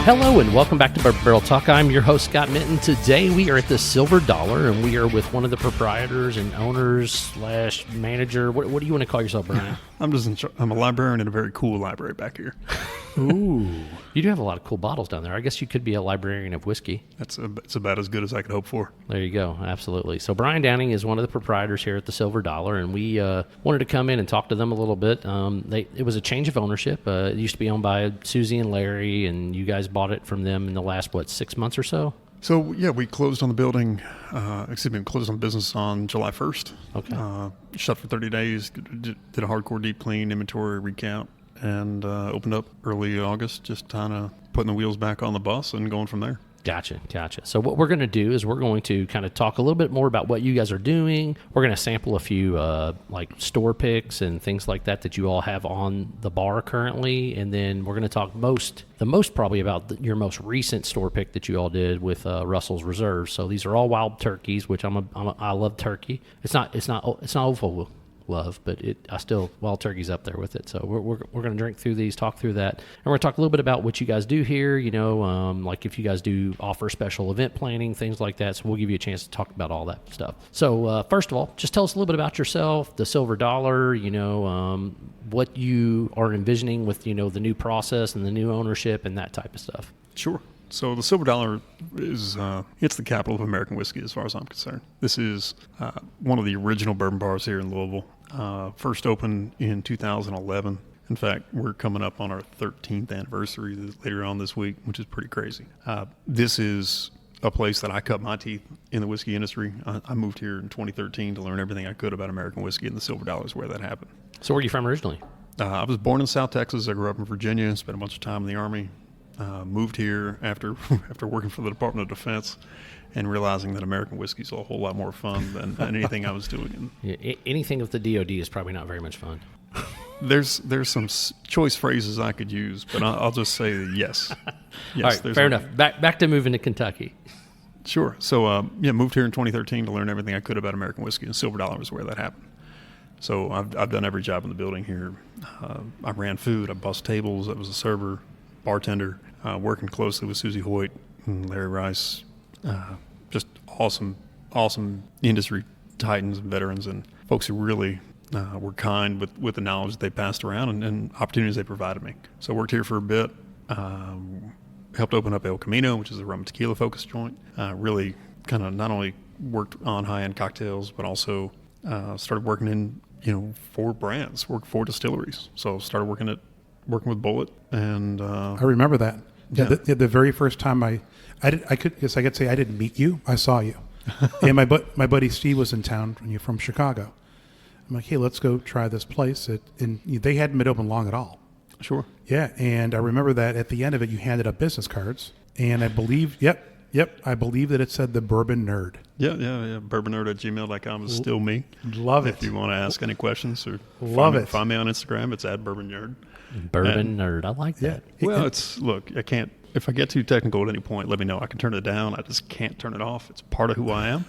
Hello and welcome back to Barrel Talk. I'm your host, Scott Minton. Today we are at the Silver Dollar and we are with one of the proprietors and owners slash manager. What do you want to call yourself, Brian? I'm a librarian in a very cool library back here. Ooh. You do have a lot of cool bottles down there. I guess you could be a librarian of whiskey. It's about as good as I could hope for. There you go. Absolutely. So Brian Downing is one of the proprietors here at the Silver Dollar, and we wanted to come in and talk to them a little bit. It was a change of ownership. It used to be owned by Susie and Larry, and you guys bought it from them in the last, 6 months or so? So, yeah, we closed on the building, closed on the business on July 1st. Okay. Shut for 30 days, did a hardcore deep clean, inventory recount, and opened up early August, just kind of putting the wheels back on the bus and going from there. Gotcha. So what we're going to do is we're going to kind of talk a little bit more about what you guys are doing. We're going to sample a few store picks and things like that you all have on the bar currently, and then we're going to talk the most probably about your most recent store pick that you all did with Russell's Reserve. So these are all wild turkeys, which I love turkey. It's not awful love, but I still wild turkey's up there with it. So we're going to drink through these, talk through that, and we're going to talk a little bit about what you guys do here. Like if you guys do offer special event planning, things like that. So we'll give you a chance to talk about all that stuff. So first of all, just tell us a little bit about yourself, the Silver Dollar. What you are envisioning with the new process and the new ownership and that type of stuff. Sure. So the Silver Dollar is it's the capital of American whiskey as far as I'm concerned. This is one of the original bourbon bars here in Louisville. First opened in 2011. In fact, we're coming up on our 13th anniversary later on this week, which is pretty crazy. This is a place that I cut my teeth in the whiskey industry. I moved here in 2013 to learn everything I could about American whiskey, and the Silver Dollar is where that happened. So where are you from originally? I was born in South Texas. I grew up in Virginia and spent a bunch of time in the Army. Moved here after working for the Department of Defense and realizing that American whiskey is a whole lot more fun than anything I was doing. Anything with the DOD is probably not very much fun. There's some choice phrases I could use, but I'll just say yes. Yes. All right, fair enough. Back to moving to Kentucky. Sure. So moved here in 2013 to learn everything I could about American whiskey, and Silver Dollar was where that happened. So I've done every job in the building here. I ran food. I bussed tables. I was a server, bartender. Working closely with Susie Hoyt and Larry Rice, just awesome industry titans and veterans and folks who really were kind with the knowledge that they passed around and opportunities they provided me. So I worked here for a bit, helped open up El Camino, which is a rum and tequila focused joint. Really kind of not only worked on high-end cocktails, but also started working in 4 brands, worked 4 distilleries. So started working with Bullet, and I remember that. Yeah, the very first time I could say I didn't meet you. I saw you, and my buddy Steve was in town from Chicago. I'm like, hey, let's go try this place. And they hadn't been open long at all. Sure. Yeah, and I remember that at the end of it, you handed up business cards, and I believe, I believe that it said the Bourbon Nerd. Yeah. BourbonNerd@gmail.com is still me. Love it. If you want to ask any questions or find me on Instagram, it's @BourbonNerd. Bourbon Nerd. I like that. Yeah. Well, I can't, if I get too technical at any point, let me know. I can turn it down. I just can't turn it off. It's part of who I am.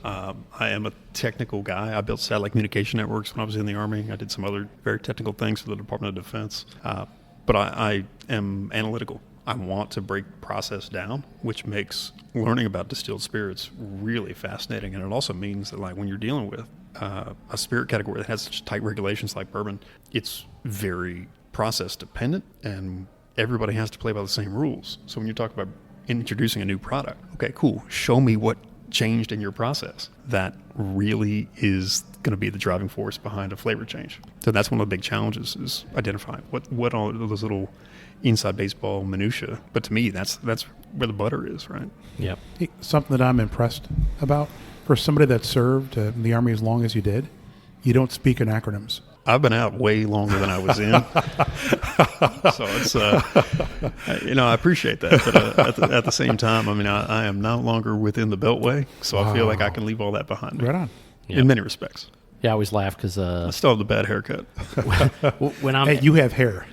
I am a technical guy. I built satellite communication networks when I was in the Army. I did some other very technical things for the Department of Defense. But I am analytical. I want to break process down, which makes learning about distilled spirits really fascinating. And it also means that when you're dealing with a spirit category that has such tight regulations like bourbon, it's very process dependent, and everybody has to play by the same rules. So when you talk about introducing a new product, okay, cool, show me what changed in your process. That really is going to be the driving force behind a flavor change. So that's one of the big challenges, is identifying what all those little inside baseball minutia. But to me, that's where the butter is, right? Yep. Something that I'm impressed about, for somebody that served in the Army as long as you did, you don't speak in acronyms. I've been out way longer than I was in. So it's, I appreciate that. But at the same time, I am no longer within the Beltway, so I feel like I can leave all that behind me. Right on. Yep. In many respects. Yeah, I always laugh because I still have the bad haircut. when I'm hey, you have hair.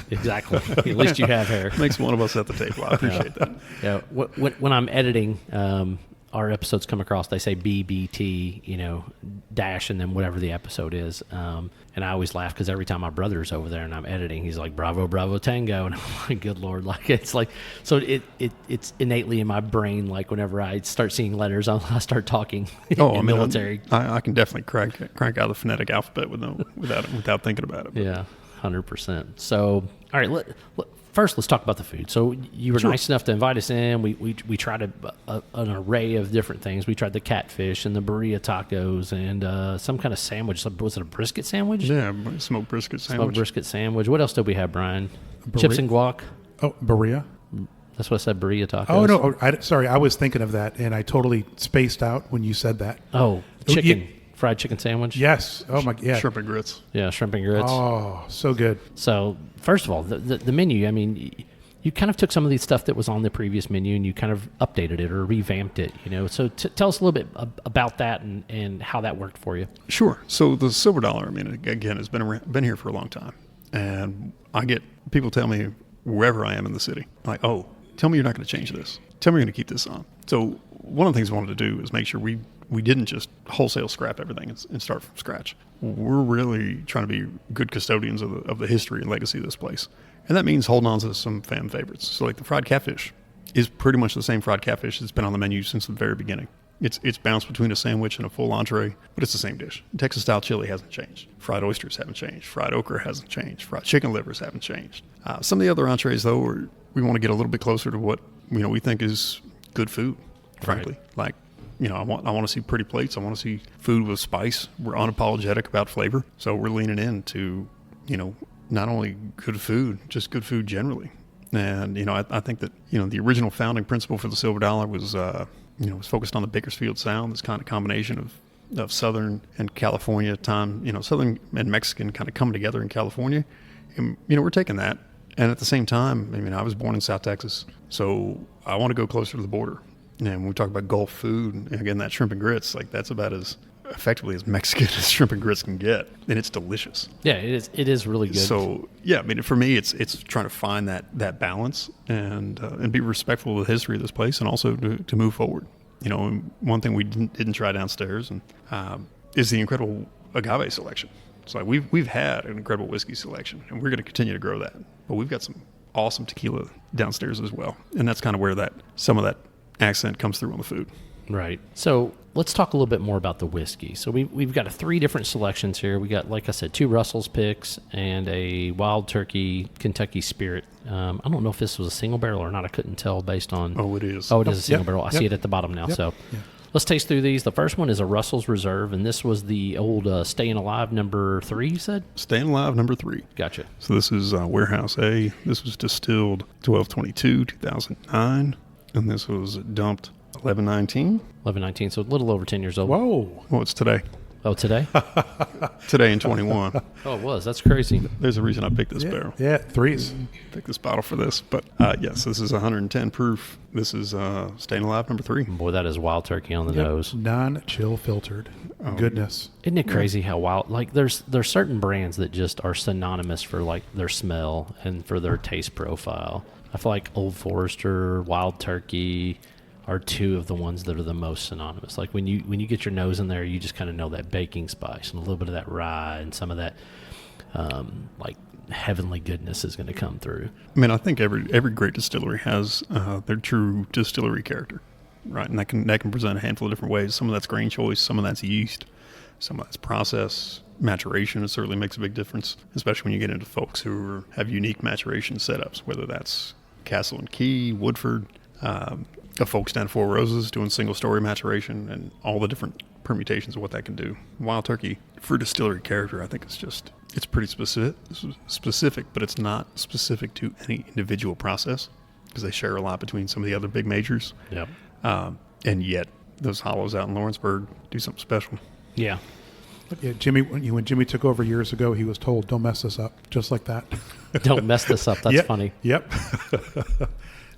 Exactly. At least you have hair. Makes one of us at the table. I appreciate that. Yeah. When I'm editing, our episodes come across, they say BBT, dash, and then whatever the episode is. And I always laugh because every time my brother's over there and I'm editing, he's like, Bravo, Bravo, Tango. And I'm like, good Lord. Like, it's like, so it's innately in my brain. Like, whenever I start seeing letters, I start talking in military. I can definitely crank out the phonetic alphabet without thinking about it. Yeah, 100%. So, all right, first, let's talk about the food. So you were nice enough to invite us in. We tried an array of different things. We tried the catfish and the burrito tacos and some kind of sandwich. Was it a brisket sandwich? Yeah, smoked brisket sandwich. Smoked brisket sandwich. What else did we have, Brian? Chips and guac. Oh, burrito. That's what I said, burrito tacos. Oh, no. Sorry, I was thinking of that, and I totally spaced out when you said that. Oh, chicken. Fried chicken sandwich? Yes. Oh, my God. Shrimp and grits. Yeah, shrimp and grits. Oh, so good. So, first of all, the menu, I mean, you kind of took some of the stuff that was on the previous menu and you kind of updated it or revamped it, So tell us a little bit about that and how that worked for you. Sure. So the Silver Dollar, I mean, again, has been here for a long time. And I get people tell me wherever I am in the city, like, oh, tell me you're not going to change this. Tell me you're going to keep this on. So one of the things I wanted to do is make sure we didn't just wholesale scrap everything and start from scratch. We're really trying to be good custodians of the history and legacy of this place. And that means holding on to some fan favorites. So like the fried catfish is pretty much the same fried catfish that's been on the menu since the very beginning. It's bounced between a sandwich and a full entree, but it's the same dish. Texas-style chili hasn't changed. Fried oysters haven't changed. Fried okra hasn't changed. Fried chicken livers haven't changed. Some of the other entrees, though, we want to get a little bit closer to what we think is good food, frankly. Right. Like, I want to see pretty plates. I want to see food with spice. We're unapologetic about flavor, so we're leaning into, not only good food, just good food generally. And I think that the original founding principle for the Silver Dollar was was focused on the Bakersfield Sound. This kind of combination of Southern and California time. Southern and Mexican kind of come together in California, and we're taking that. And at the same time, I was born in South Texas, so I want to go closer to the border. And when we talk about Gulf food, and again, that shrimp and grits, like that's about as effectively as Mexican as shrimp and grits can get, and it's delicious. Yeah, it is really good. So yeah, for me, it's trying to find that balance and be respectful of the history of this place, and also to move forward. And one thing we didn't try downstairs and is the incredible agave selection. So we've had an incredible whiskey selection, and we're going to continue to grow that. But we've got some awesome tequila downstairs as well, and that's kind of where some of that accent comes through on the food. Right. So let's talk a little bit more about the whiskey. So we've got 3 different selections here. We got, like I said, 2 Russell's picks and a Wild Turkey Kentucky Spirit. I don't know if this was a single barrel or not. I couldn't tell based on. Oh, it is. Oh, it is a single barrel. I see it at the bottom now. So let's taste through these. The first one is a Russell's Reserve, and this was the old Staying Alive number 3, you said? Staying Alive number 3. Gotcha. So this is Warehouse A. This was distilled 12/22/2009, and this was dumped 11/19. 11/19, so a little over 10 years old. Whoa. Well, it's today. Oh, today? Today in 21. Oh, it was. That's crazy. There's a reason I picked this barrel. Yeah, 3s. Picked this bottle for this. But yes, this is 110 proof. This is Staying Alive number 3. Boy, that is Wild Turkey on the nose. Non-chill filtered. Goodness. Isn't it crazy how wild? Like, there's certain brands that just are synonymous for like their smell and for their taste profile. I feel like Old Forester, Wild Turkey are 2 of the ones that are the most synonymous. Like when you get your nose in there, you just kind of know that baking spice and a little bit of that rye and some of that like heavenly goodness is going to come through. I think every great distillery has their true distillery character, right? And that can present a handful of different ways. Some of that's grain choice, some of that's yeast, some of that's process. Maturation, it certainly makes a big difference, especially when you get into folks who have unique maturation setups, whether that's Castle and Key, Woodford, the folks down Four Roses doing single-story maturation, and all the different permutations of what that can do. Wild Turkey, for distillery character, I think it's pretty specific, but it's not specific to any individual process because they share a lot between some of the other big majors. Yep. And yet, those hollows out in Lawrenceburg do something special. Yeah. Yeah, Jimmy. When Jimmy took over years ago, he was told, "Don't mess this up," just like that. Don't mess this up. That's funny. Yep.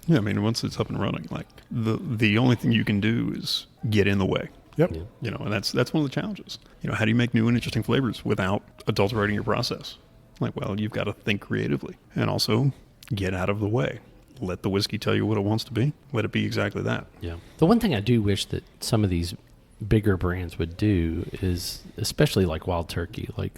Yeah, once it's up and running, like the only thing you can do is get in the way. Yep. Yeah. And that's one of the challenges. How do you make new and interesting flavors without adulterating your process? Like, well, you've got to think creatively and also get out of the way. let the whiskey tell you what it wants to be. Let it be exactly that. Yeah. The one thing I do wish that some of these bigger brands would do is, especially like Wild Turkey, like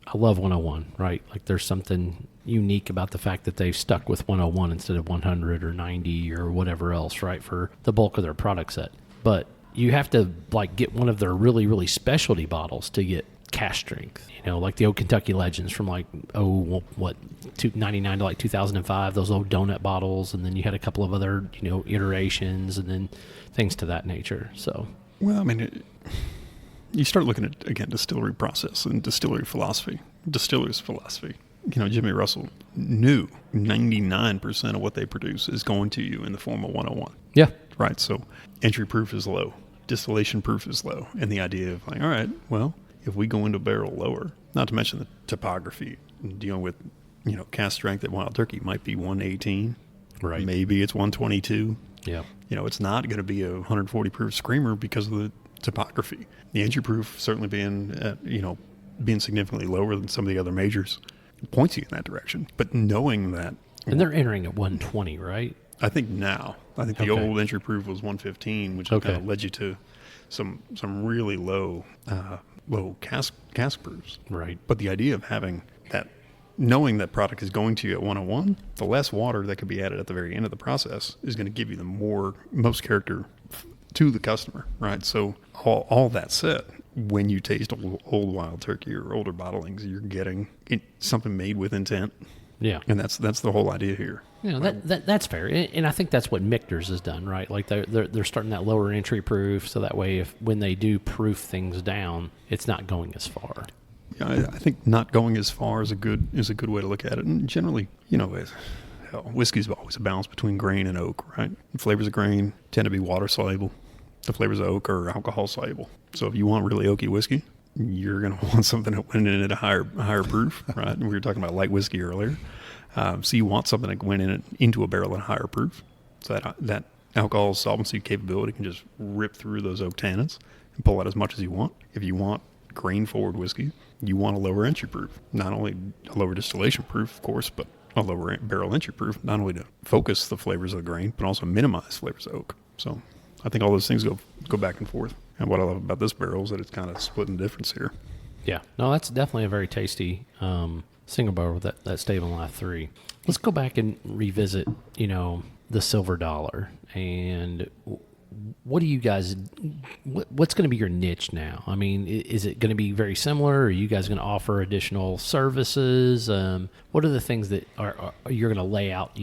I love 101, right? Like there's something unique about the fact that they've stuck with 101 instead of 100 or 90 or whatever else, right? For the bulk of their product set. But you have to like get one of their really, really specialty bottles to get cash strength, like the old Kentucky Legends from like, 299 to like 2005, those old donut bottles. And then you had a couple of other, iterations and then things to that nature. So, well, I mean, you start looking at, again, distillery process and distillery philosophy, distillers' philosophy. Jimmy Russell knew 99% of what they produce is going to you in the form of 101. Yeah. Right. So entry proof is low. Distillation proof is low. And the idea of like, all right, well, if we go into a barrel lower, not to mention the topography, dealing with, cast strength at Wild Turkey might be 118. Right. Maybe it's 122. Yeah. It's not going to be a 140 proof screamer because of the topography. The entry proof certainly being, being significantly lower than some of the other majors points you in that direction. But knowing that. And they're entering at 120, right? I think now. I think the old entry proof was 115, which kind of led you to some really low cask proofs. Right. But the idea of having that, knowing that product is going to you at 101, the less water that could be added at the very end of the process is going to give you the most character to the customer, right? So all that said, when you taste old Wild Turkey or older bottlings, you're getting something made with intent. Yeah. And that's the whole idea here. That's fair. And I think that's what Michter's has done, right? Like they're starting that lower entry proof, so that way when they do proof things down, it's not going as far. Yeah, I think not going as far is a good way to look at it. And generally, whiskey's always a balance between grain and oak, right? The flavors of grain tend to be water soluble. The flavors of oak are alcohol soluble. So if you want really oaky whiskey, you're going to want something that went in at a higher proof, right? And we were talking about light whiskey earlier. So you want something that went into a barrel at a higher proof. So that alcohol solvency capability can just rip through those oak tannins and pull out as much as you want. If you want grain forward whiskey, you want a lower entry proof. Not only a lower distillation proof, of course, but a lower barrel entry proof, not only to focus the flavors of the grain, but also minimize flavors of oak. So I think all those things go back and forth. And what I love about this barrel is that it's kind of splitting the difference here. Yeah. No, that's definitely a very tasty single barrel with that Stable Life 3. Let's go back and revisit, the Silver Dollar. And what do you guys, what's going to be your niche now? I mean, is it going to be very similar? Or are you guys going to offer additional services? What are the things that are you're going to lay out,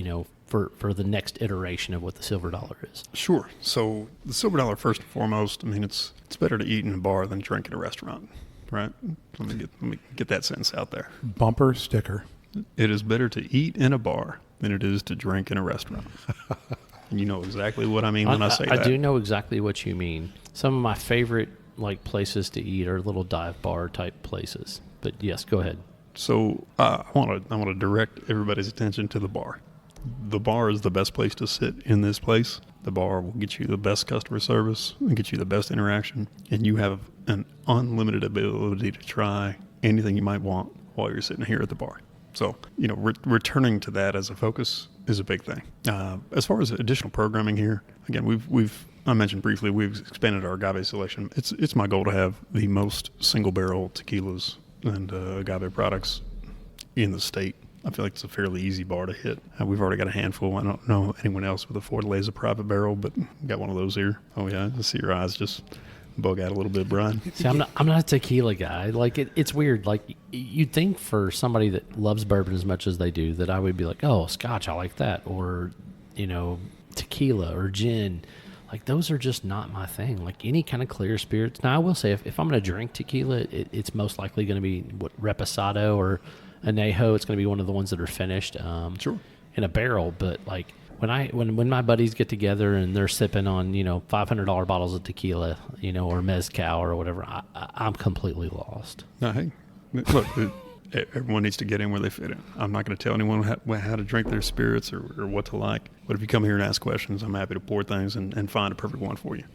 for the next iteration of what the Silver Dollar is? Sure. So the Silver Dollar, first and foremost, I mean, it's better to eat in a bar than drink in a restaurant, right? Let me get that sentence out there. Bumper sticker. It is better to eat in a bar than it is to drink in a restaurant. And you know exactly what I mean when I say that. I do know exactly what you mean. Some of my favorite places to eat are little dive bar type places. But yes, go ahead. So I want to direct everybody's attention to the bar. The bar is the best place to sit in this place. The bar will get you the best customer service and get you the best interaction. And you have an unlimited ability to try anything you might want while you're sitting here at the bar. So, returning to that as a focus is a big thing. As far as additional programming here, again, I mentioned briefly, we've expanded our agave selection. It's my goal to have the most single barrel tequilas and agave products in the state. I feel like it's a fairly easy bar to hit. We've already got a handful. I don't know anyone else with a Fortaleza private barrel, but got one of those here. Oh yeah, I see your eyes just bug out a little bit, Brian. See, I'm not a tequila guy. It's weird. Like you'd think for somebody that loves bourbon as much as they do, that I would be like, oh, Scotch, I like that, or tequila or gin. Like those are just not my thing. Like any kind of clear spirits. Now I will say, if I'm going to drink tequila, it's most likely going to be Reposado or Añejo. It's going to be one of the ones that are finished in a barrel. But like when my buddies get together and they're sipping on $500 bottles of tequila, or mezcal or whatever, I'm completely lost. No, hey, look, everyone needs to get in where they fit in. I'm not going to tell anyone how to drink their spirits or what to like. But if you come here and ask questions, I'm happy to pour things and find a perfect one for you.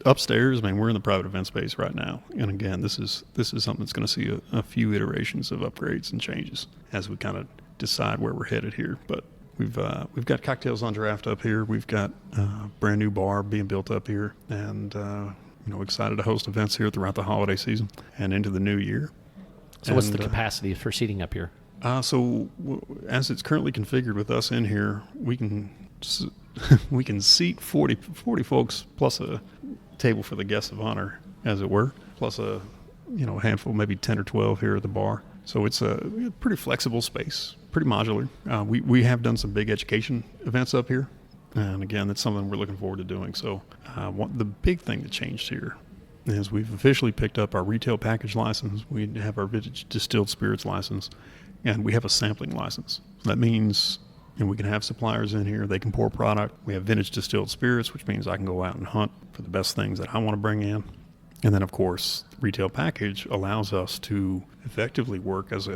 Upstairs, we're in the private event space right now, and again, this is something that's going to see a few iterations of upgrades and changes as we kind of decide where we're headed here. But We've got cocktails on draft up here. We've got a brand new bar being built up here, and excited to host events here throughout the holiday season and into the new year. So what's the capacity for seating up here? As it's currently configured with us in here, we can seat 40 folks plus a table for the guests of honor, as it were, plus a handful, maybe 10 or 12 here at the bar. So it's a pretty flexible space, pretty modular. We have done some big education events up here, and again, that's something we're looking forward to doing. So the big thing that changed here is we've officially picked up our retail package license. We have our vintage distilled spirits license, and we have a sampling license. That means we can have suppliers in here. They can pour product. We have vintage distilled spirits, which means I can go out and hunt for the best things that I want to bring in. And then, of course, retail package allows us to effectively work as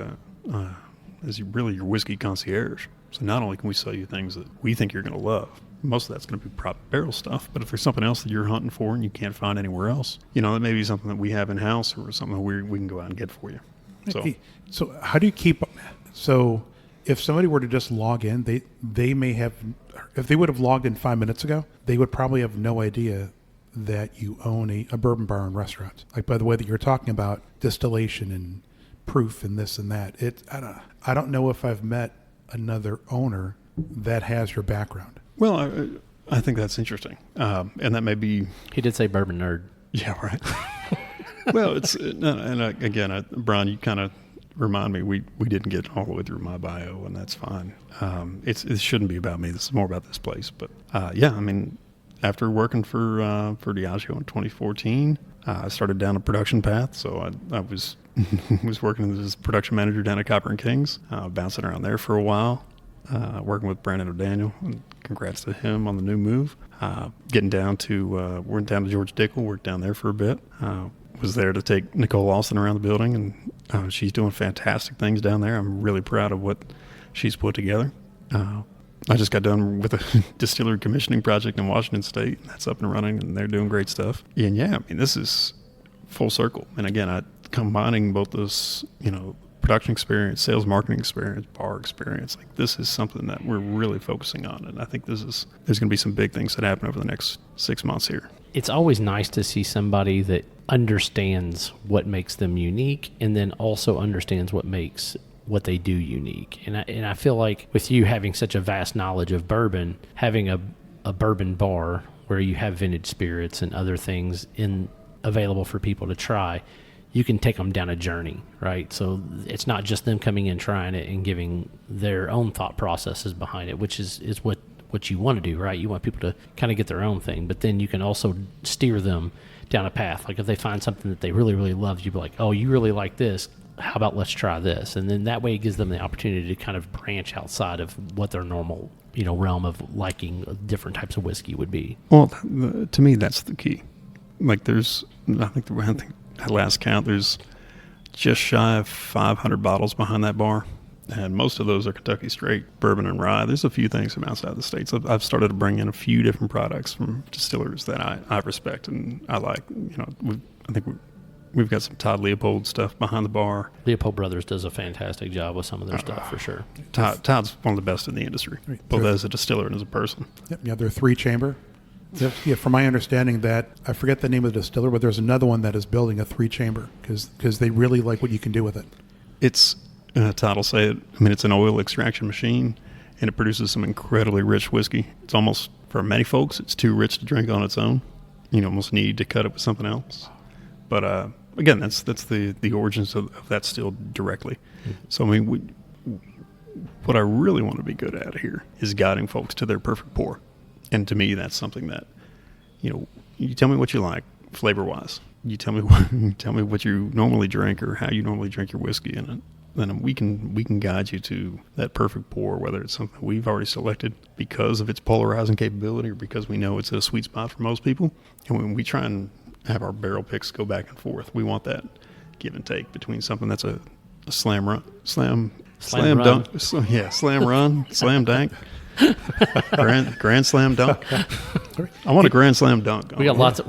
really your whiskey concierge. So not only can we sell you things that we think you're going to love, most of that's going to be prop barrel stuff, but if there's something else that you're hunting for and you can't find anywhere else, that may be something that we have in-house or something we can go out and get for you. So how do you keep... So if somebody were to just log in, they may have... If they would have logged in 5 minutes ago, they would probably have no idea that you own a bourbon bar and restaurant. Like, by the way that you're talking about distillation and proof and this and that. I don't know if I've met another owner that has your background. Well, I think that's interesting. And that may be... He did say bourbon nerd. Yeah, right. Well, again, Brian, you kind of remind me, we didn't get all the way through my bio, and that's fine. It shouldn't be about me. This is more about this place. But after working for Diageo in 2014, I started down a production path. So I was was working as a production manager down at Copper and Kings, bouncing around there for a while, working with Brandon O'Daniel. And congrats to him on the new move. Went down to George Dickel, worked down there for a bit. Was there to take Nicole Austin around the building, and she's doing fantastic things down there. I'm really proud of what she's put together. I just got done with a distillery commissioning project in Washington State. That's up and running, and they're doing great stuff. And this is full circle. And again, combining both this, production experience, sales marketing experience, bar experience, like this is something that we're really focusing on. And I think there's going to be some big things that happen over the next 6 months here. It's always nice to see somebody that understands what makes them unique and then also understands what makes what they do unique. And I feel like with you having such a vast knowledge of bourbon, having a bourbon bar where you have vintage spirits and other things available for people to try, you can take them down a journey, right? So it's not just them coming in, trying it, and giving their own thought processes behind it, which is what you want to do, right? You want people to kind of get their own thing, but then you can also steer them down a path. Like if they find something that they really, really love, you'd be like, oh, you really like this. How about let's try this? And then that way it gives them the opportunity to kind of branch outside of what their normal, realm of liking different types of whiskey would be. Well, to me, that's the key. Like I think at last count, there's just shy of 500 bottles behind that bar. And most of those are Kentucky straight bourbon and rye. There's a few things from outside the states. I've started to bring in a few different products from distillers that I respect and I like. I think we've got some Todd Leopold stuff behind the bar. Leopold Brothers does a fantastic job with some of their stuff for sure. Todd's one of the best in the industry, both as a distiller and as a person. Yep. Yeah, they're 3-chamber. Yeah, from my understanding, that I forget the name of the distiller, but there's another one that is building a 3-chamber because they really like what you can do with it. It's Todd will say it. It's an oil extraction machine, and it produces some incredibly rich whiskey. It's almost, for many folks, it's too rich to drink on its own. You almost need to cut it with something else. But again, that's the origins of that still directly. Mm-hmm. So what I really want to be good at here is guiding folks to their perfect pour. And to me, that's something that, you tell me what you like flavor-wise. You tell me what you normally drink or how you normally drink your whiskey, and then we can guide you to that perfect pour, whether it's something we've already selected because of its polarizing capability or because we know it's a sweet spot for most people. And when we try and have our barrel picks go back and forth, we want that give and take between something that's a slam dunk. Slam dunk. Grand slam dunk. I want a grand slam dunk. We got lots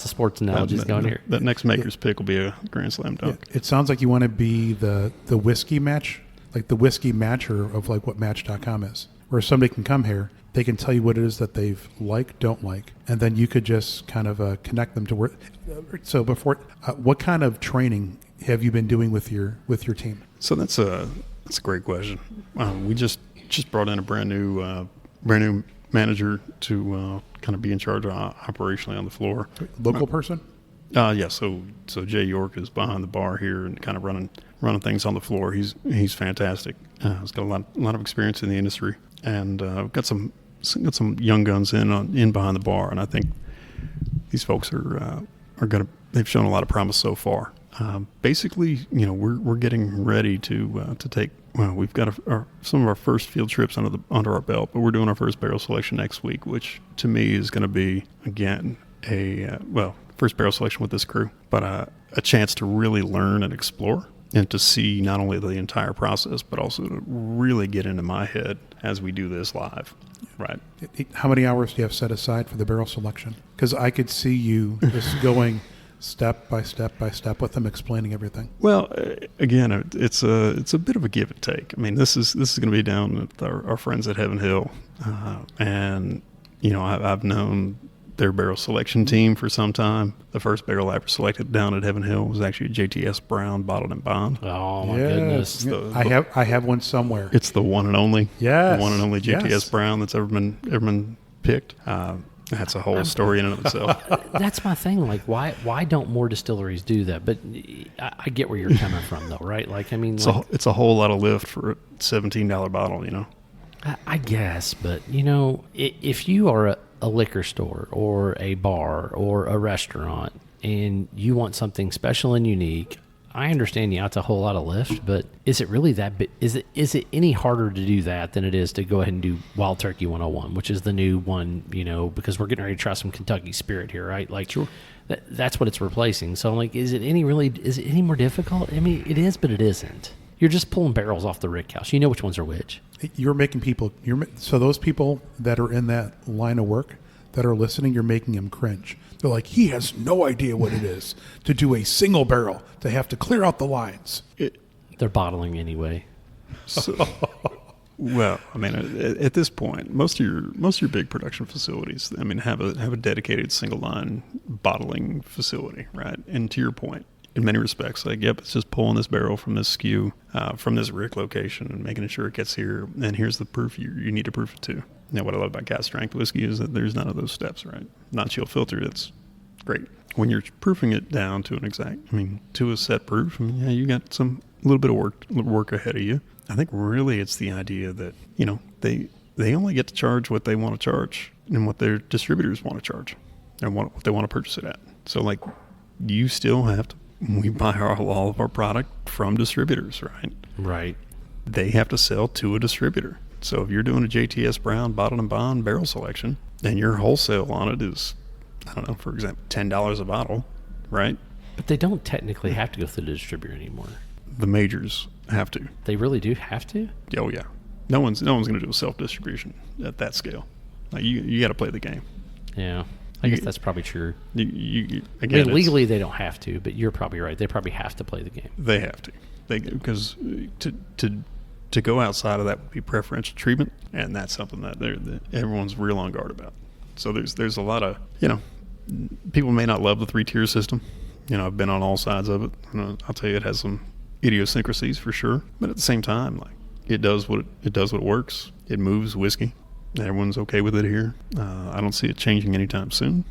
of sports analogies going here. That next maker's pick will be a grand slam dunk. Yeah, it sounds like you want to be the whiskey match, like the whiskey matcher of like what Match.com is, where somebody can come here, they can tell you what it is that they've don't like, and then you could just kind of connect them to where. So before, what kind of training have you been doing with your team? So that's a great question. We just brought in a brand new manager to kind of be in charge operationally on the floor. Local person? Yeah. So Jay York is behind the bar here and kind of running things on the floor. He's fantastic. He's got a lot of experience in the industry, and got some young guns in behind the bar. And I think these folks are they've shown a lot of promise so far. Basically, we're getting ready to take. Well, we've got some of our first field trips under our belt, but we're doing our first barrel selection next week, which to me is going to be again first barrel selection with this crew, but a chance to really learn and explore and to see not only the entire process, but also to really get into my head as we do this live. Right. How many hours do you have set aside for the barrel selection? Because I could see you just going step by step by step with them, explaining everything. Well, again, it's a bit of a give and take. I mean, this is going to be down with our friends at Heaven Hill, and I've known their barrel selection team for some time. The first barrel I ever selected down at Heaven Hill was actually a JTS Brown bottled and bond. Oh my goodness! I have one somewhere. It's the one and only. Yes. The one and only JTS Brown that's ever been picked. That's a whole story in and of itself. That's my thing. Like, why don't more distilleries do that? But I get where you're coming from, though, right? Like, I mean, it's a whole lot of lift for a $17 bottle, I guess, but if you are a liquor store or a bar or a restaurant and you want something special and unique, I understand it's a whole lot of lift, but is it really that big? Is it any harder to do that than it is to go ahead and do Wild Turkey 101, which is the new one, because we're getting ready to try some Kentucky Spirit here, right? Like, sure. That's what it's replacing. So I'm like, is it any more difficult? I mean, it is, but it isn't. You're just pulling barrels off the rick house. You know which ones are which. You're making people, so those people that are in that line of work that are listening, you're making them cringe. They're like, he has no idea what it is to do a single barrel, to have to clear out the lines. They're bottling anyway. So, well, I mean, at this point, most of your big production facilities, I mean, have a dedicated single line bottling facility, right? And to your point, in many respects, like, yep, it's just pulling this barrel from this SKU, from this rick location and making sure it gets here. And here's the proof you need to proof it to. Now, what I love about cast strength whiskey is that there's none of those steps, right? Non-chill filter, it's great. When you're proofing it down to to a set proof, you got a little bit of work ahead of you. I think really it's the idea that, they only get to charge what they want to charge and what their distributors want to charge and what they want to purchase it at. So, like, you still have to, we buy all of our product from distributors, right? Right. They have to sell to a distributor. So if you're doing a JTS Brown bottled and bond barrel selection and your wholesale on it is, I don't know, for example, $10 a bottle, right? But they don't technically have to go through the distributor anymore. The majors have to. They really do have to? Oh yeah. No one's going to do a self-distribution at that scale. Like, you got to play the game. Yeah. I guess that's probably true. Again, legally they don't have to, but you're probably right. They probably have to play the game. They have to. Because to go outside of that would be preferential treatment, and that's something that everyone's real on guard about. So there's a lot of, people may not love the 3-tier system. I've been on all sides of it. I'll tell you, it has some idiosyncrasies for sure, but at the same time, like, it does what works. It moves whiskey. Everyone's okay with it here. I don't see it changing anytime soon.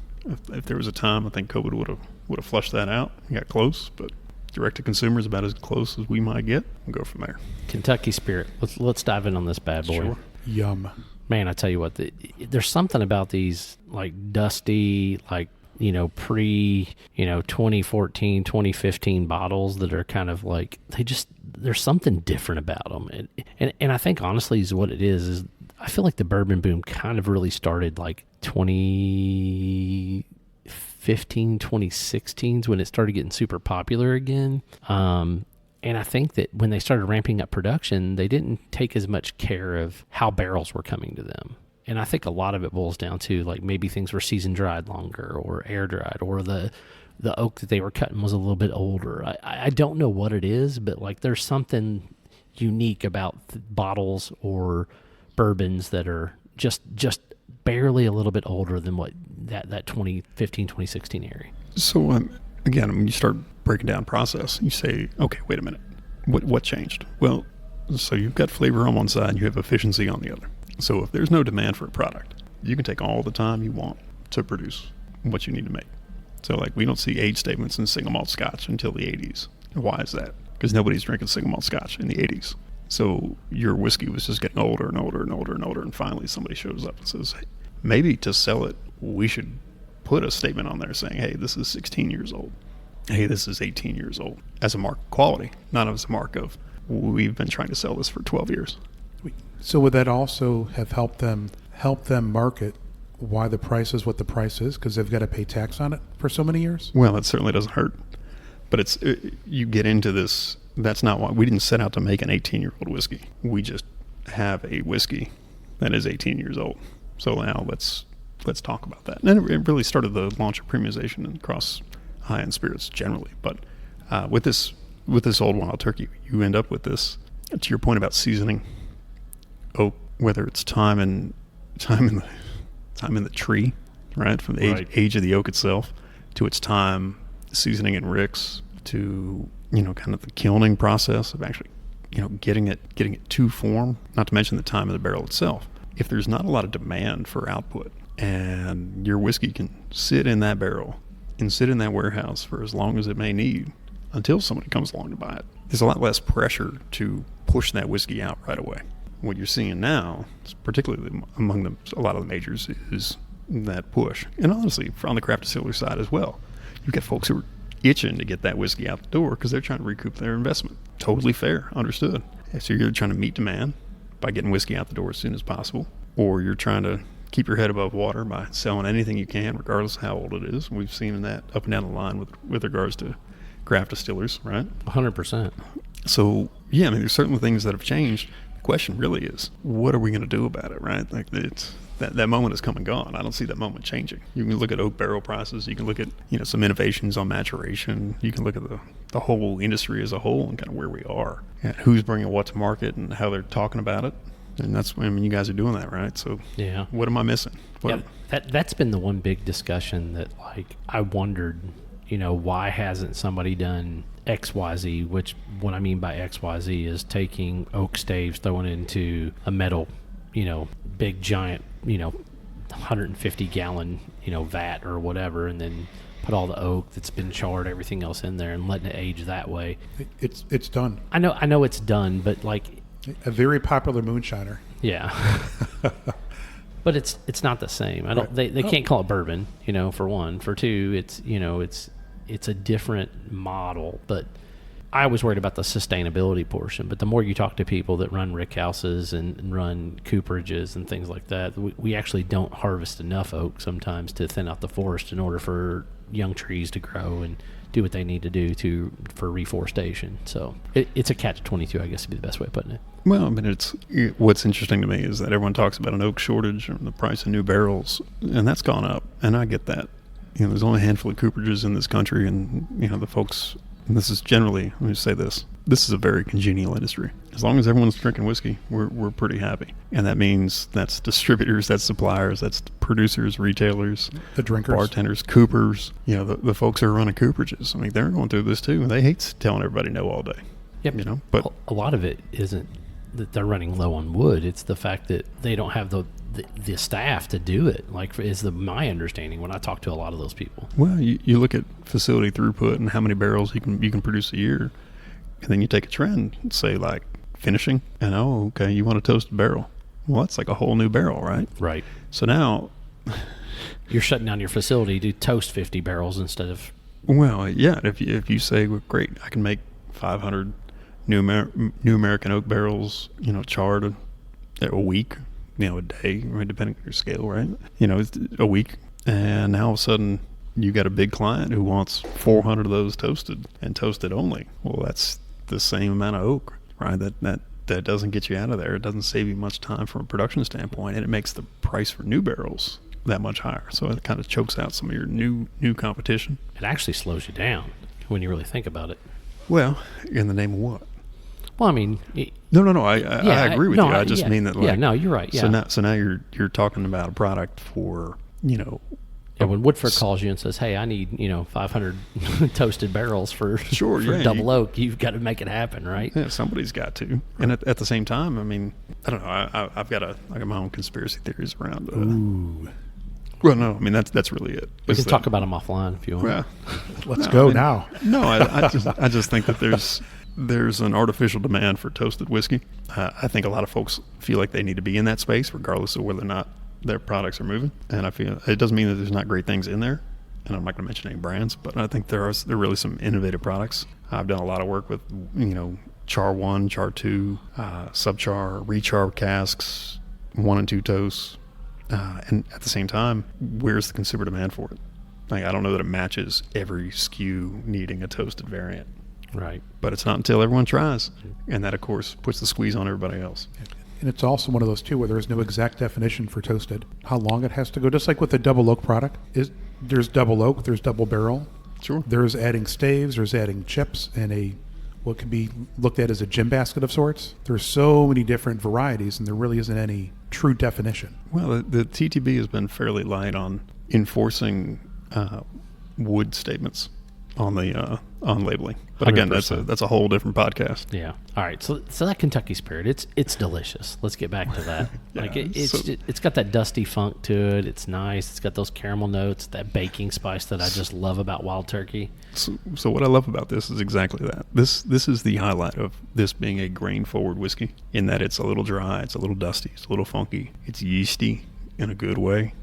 If there was a time, I think COVID would have flushed that out and got close, but direct to consumer is about as close as we might get. We'll go from there. Kentucky Spirit. Let's dive in on this bad boy. Sure. Yum. Man, I tell you what, there's something about these, like, dusty, like, pre 2014, 2015 bottles that are kind of like, there's something different about them. And I think honestly is what it is I feel like the bourbon boom kind of really started like 2015, 2016 when it started getting super popular again. And I think that when they started ramping up production, they didn't take as much care of how barrels were coming to them. And I think a lot of it boils down to, like, maybe things were season dried longer or air dried, or the oak that they were cutting was a little bit older. I don't know what it is, but, like, there's something unique about bottles or bourbons that are just barely a little bit older than what that 2015, 2016 area. So again, when you start breaking down process, you say, okay, wait a minute, what changed? Well, so you've got flavor on one side, and you have efficiency on the other. So if there's no demand for a product, you can take all the time you want to produce what you need to make. So like we don't see age statements in single malt scotch until the 80s. Why is that? Because nobody's drinking single malt scotch in the 80s. So your whiskey was just getting older and older and older and older, and finally somebody shows up and says, hey, maybe to sell it, we should put a statement on there saying, hey, this is 16 years old. Hey, this is 18 years old, as a mark of quality, not as a mark of we've been trying to sell this for 12 years. So would that also have helped them market why the price is what the price is, because they've got to pay tax on it for so many years? Well, it certainly doesn't hurt, but you get into this. That's not why we didn't set out to make an 18-year-old whiskey. We just have a whiskey that is 18 years old. So now let's talk about that. And it really started the launch of premiumization across high-end spirits generally. But with this old wild turkey, you end up with this. To your point about seasoning oak, whether it's time in the tree, right, from the age of the oak itself, to its time seasoning in ricks, to kind of the kilning process of actually getting it to form. Not to mention the time of the barrel itself. If there's not a lot of demand for output, and your whiskey can sit in that barrel and sit in that warehouse for as long as it may need until somebody comes along to buy it, there's a lot less pressure to push that whiskey out right away. What you're seeing now, particularly among a lot of the majors, is that push. And honestly, on the craft distillery side as well, you've got folks who are itching to get that whiskey out the door because they're trying to recoup their investment. Totally fair, understood. So you're trying to meet demand by getting whiskey out the door as soon as possible, or you're trying to keep your head above water by selling anything you can, regardless of how old it is. We've seen that up and down the line with regards to craft distillers, right? 100%. So, yeah, I mean, there's certainly things that have changed. The question really is, what are we going to do about it, right? Like it's that moment has come and gone. I don't see that moment changing. You can look at oak barrel prices. You can look at some innovations on maturation. You can look at the whole industry as a whole and kind of where we are and who's bringing what to market and how they're talking about it. And you guys are doing that, right? So yeah, what am I missing? That's been the one big discussion that I wondered, why hasn't somebody done XYZ, which what I mean by XYZ is taking oak staves, throwing it into a metal, big giant, 150 gallon, vat or whatever, and then put all the oak that's been charred, everything else in there and letting it age that way. It's done. I know it's done, but a very popular moonshiner. Yeah. But it's not the same. They can't call it bourbon, for one. For two, it's a different model, but I was worried about the sustainability portion. But the more you talk to people that run rick houses and run cooperages and things like that, we actually don't harvest enough oak sometimes to thin out the forest in order for young trees to grow and do what they need to do for reforestation. So it's a catch-22, I guess, would be the best way of putting it. Well, I mean, what's interesting to me is that everyone talks about an oak shortage and the price of new barrels, and that's gone up, and I get that. There's only a handful of cooperages in this country, and the folks. And this is generally, let me say this is a very congenial industry. As long as everyone's drinking whiskey, we're pretty happy. And that means that's distributors, that's suppliers, that's producers, retailers, the drinkers, bartenders, coopers, the folks who are running cooperages. I mean, they're going through this too. They hate telling everybody no all day. Yep. But a lot of it isn't that they're running low on wood. It's the fact that they don't have the staff to do it, is my understanding when I talk to a lot of those people. Well, you look at facility throughput and how many barrels you can produce a year, and then you take a trend and say finishing, and okay, you want a toasted barrel. Well, that's like a whole new barrel, right? Right. So now you're shutting down your facility to toast 50 barrels instead of. Well, yeah. If you say, well, great, I can make 500 new American oak barrels, charred a week. A day, right, depending on your scale, right? It's a week, and now all of a sudden you got a big client who wants 400 of those toasted and toasted only. Well, that's the same amount of oak, right? That doesn't get you out of there. It doesn't save you much time from a production standpoint, and it makes the price for new barrels that much higher. So it kind of chokes out some of your new competition. It actually slows you down when you really think about it. Well, in the name of what? Well, I mean, No. I agree with you. I just mean that. Like, yeah, no, you're right. Yeah. So now you're talking about a product for, you know. Yeah, when Woodford calls you and says, "Hey, I need 500 toasted barrels for double oak," you've got to make it happen, right? Yeah, somebody's got to. And at the same time, I mean, I don't know. I got my own conspiracy theries around. Ooh. Well, no, I mean that's really it. We can talk about them offline if you want. Yeah, Let's go now. No, I just think that there's an artificial demand for toasted whiskey. I think a lot of folks feel like they need to be in that space, regardless of whether or not their products are moving. And I feel it doesn't mean that there's not great things in there. And I'm not going to mention any brands, but I think there are really some innovative products. I've done a lot of work with Char 1, Char 2, Subchar, Rechar casks, 1 and 2 toasts. And at the same time, where's the consumer demand for it? Like, I don't know that it matches every SKU needing a toasted variant. Right. But it's not until everyone tries. And that, of course, puts the squeeze on everybody else. And it's also one of those, too, where there is no exact definition for toasted. How long it has to go, just like with the double oak product. There's double oak, there's double barrel. Sure. There's adding staves, there's adding chips, and what could be looked at as a gin basket of sorts. There's so many different varieties, and there really isn't any true definition. Well, the TTB has been fairly light on enforcing wood statements on the on labeling. But again, 100%. that's a whole different podcast. Yeah. All right. So that Kentucky Spirit, it's delicious. Let's get back to that. Yeah, Like it's got that dusty funk to it. It's nice. It's got those caramel notes, that baking spice that I just love about Wild Turkey. So what I love about this is exactly that. This is the highlight of this being a grain forward whiskey, in that it's a little dry, it's a little dusty, it's a little funky, it's yeasty in a good way.